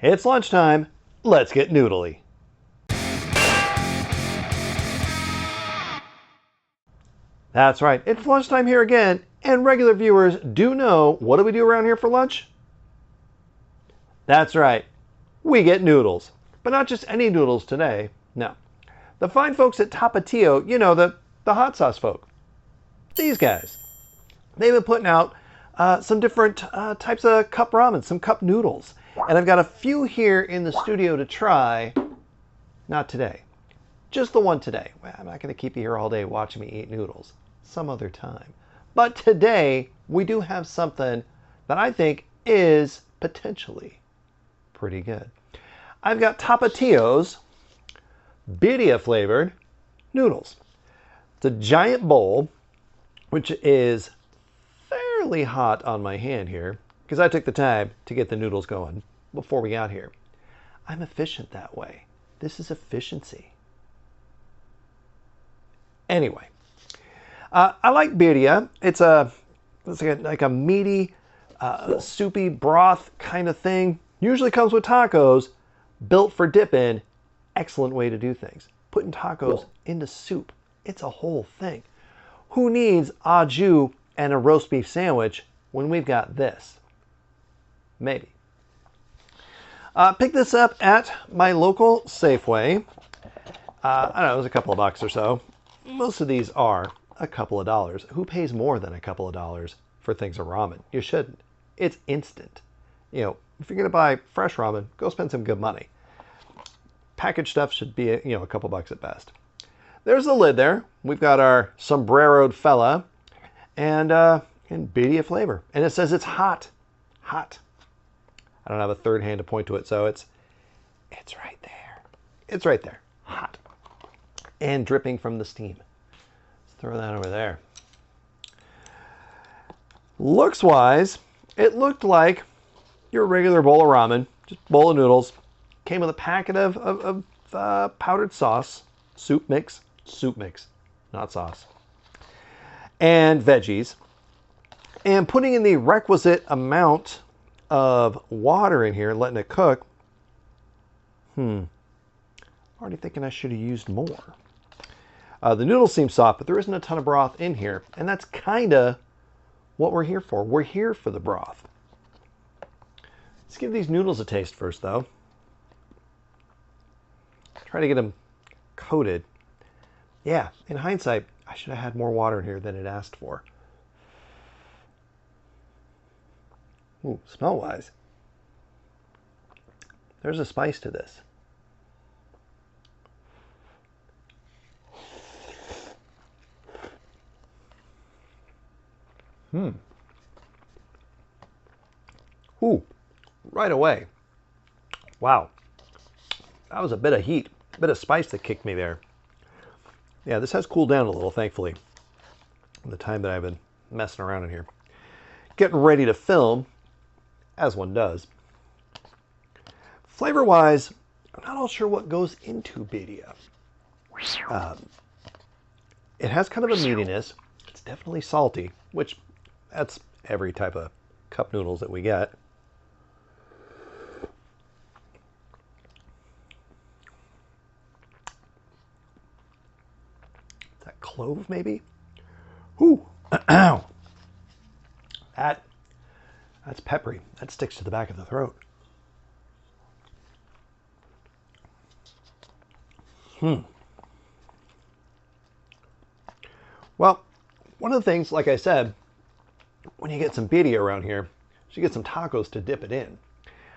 It's lunchtime. Let's get noodly. That's right. It's lunchtime here again, and regular viewers do know what do we do around here for lunch? That's right. We get noodles. But not just any noodles today. No. The fine folks at Tapatio, you know, the hot sauce folk. These guys. They've been putting out some different types of cup ramen, some cup noodles. And I've got a few here in the studio to try. Not today. Just the one today. Well, I'm not going to keep you here all day watching me eat noodles. Some other time. But today, we do have something that I think is potentially pretty good. I've got Tapatio's Birria flavored noodles. It's a giant bowl, which is fairly hot on my hand here, because I took the time to get the noodles going before we got here. I'm efficient that way. This is efficiency. Anyway, I like birria. It's like a meaty, soupy broth kind of thing. Usually comes with tacos, built for dip in. Excellent way to do things. Putting tacos into soup. It's a whole thing. Who needs au jus and a roast beef sandwich when we've got this? Maybe. Pick this up at my local Safeway. I don't know, it was a couple of bucks or so. Most of these are a couple of dollars. Who pays more than a couple of dollars for things of ramen? You shouldn't. It's instant. You know, if you're going to buy fresh ramen, go spend some good money. Packaged stuff should be, a couple bucks at best. There's the lid there. We've got our sombreroed fella and birria flavor. And it says it's hot. Hot. I don't have a third hand to point to it, so it's right there. It's right there. Hot. And dripping from the steam. Let's throw that over there. Looks wise, it looked like your regular bowl of ramen, just bowl of noodles. Came with a packet of powdered sauce, soup mix, not sauce, and veggies. And putting in the requisite amount of water in here, letting it cook. Already thinking I should have used more. The noodles seem soft, but there isn't a ton of broth in here. And that's kind of what we're here for. We're here for the broth. Let's give these noodles a taste first, though. Try to get them coated. Yeah, in hindsight, I should have had more water in here than it asked for. Ooh, smell-wise, there's a spice to this. Ooh, right away. Wow. That was a bit of heat, a bit of spice that kicked me there. Yeah, this has cooled down a little, thankfully, in the time that I've been messing around in here. Getting ready to film, as one does. Flavor-wise, I'm not all sure what goes into birria. It has kind of a meatiness. It's definitely salty, which that's every type of cup noodles that we get. Is that clove, maybe? Ooh, that's peppery. That sticks to the back of the throat. Well, one of the things, like I said, when you get some birria around here, you should get some tacos to dip it in.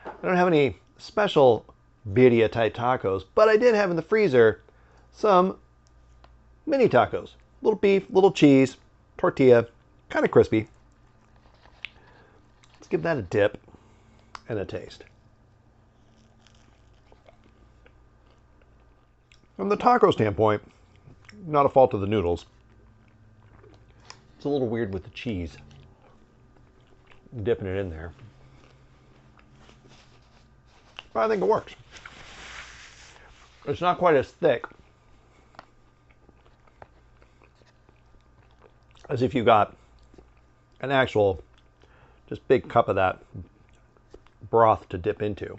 I don't have any special birria type tacos, but I did have in the freezer some mini tacos. Little beef, little cheese, tortilla, kind of crispy. Let's give that a dip and a taste. From the taco standpoint, not a fault of the noodles. It's a little weird with the cheese. Dipping it in there. But I think it works. It's not quite as thick as if you got an actual just big cup of that broth to dip into.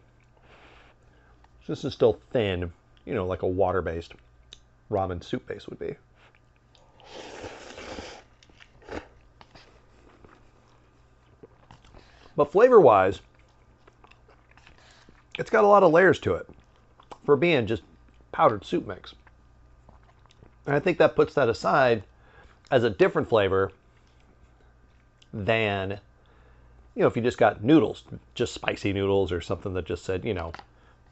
This is still thin, you know, like a water-based ramen soup base would be. But flavor-wise, it's got a lot of layers to it for being just powdered soup mix. And I think that puts that aside as a different flavor than, you know, if you just got noodles, just spicy noodles or something that just said, you know,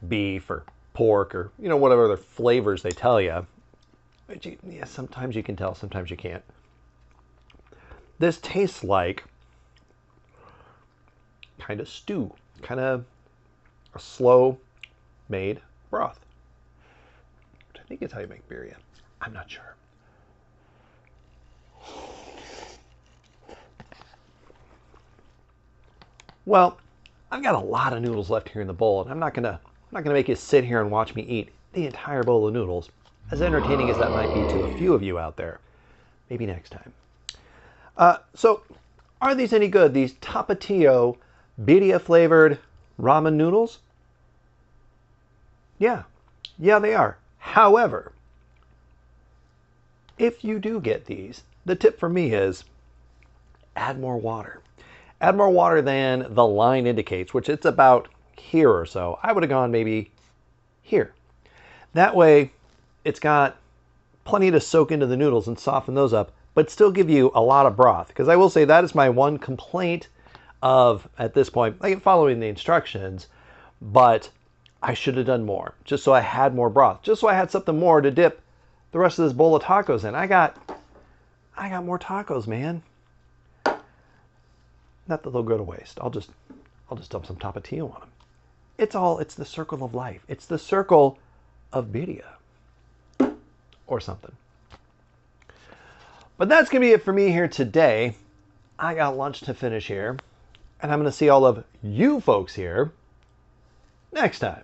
beef or pork or, you know, whatever other flavors they tell you. Yeah, sometimes you can tell, sometimes you can't. This tastes like kind of stew, kind of a slow made broth, which I think is how you make birria. I'm not sure. Well, I've got a lot of noodles left here in the bowl, and I'm not gonna make you sit here and watch me eat the entire bowl of noodles, as entertaining as that might be to a few of you out there. Maybe next time. So, are these any good? These Tapatio Birria flavored ramen noodles? Yeah, they are. However, if you do get these, the tip for me is add more water. Add more water than the line indicates, which it's about here or so. I would have gone maybe here. That way, it's got plenty to soak into the noodles and soften those up, but still give you a lot of broth. Because I will say that is my one complaint of, at this point, like following the instructions, but I should have done more, just so I had more broth, just so I had something more to dip the rest of this bowl of tacos in. I got more tacos, man. Not that they'll go to waste. I'll just dump some Tapatio on them. It's the circle of life. It's the circle of birria or something. But that's going to be it for me here today. I got lunch to finish here, and I'm going to see all of you folks here next time.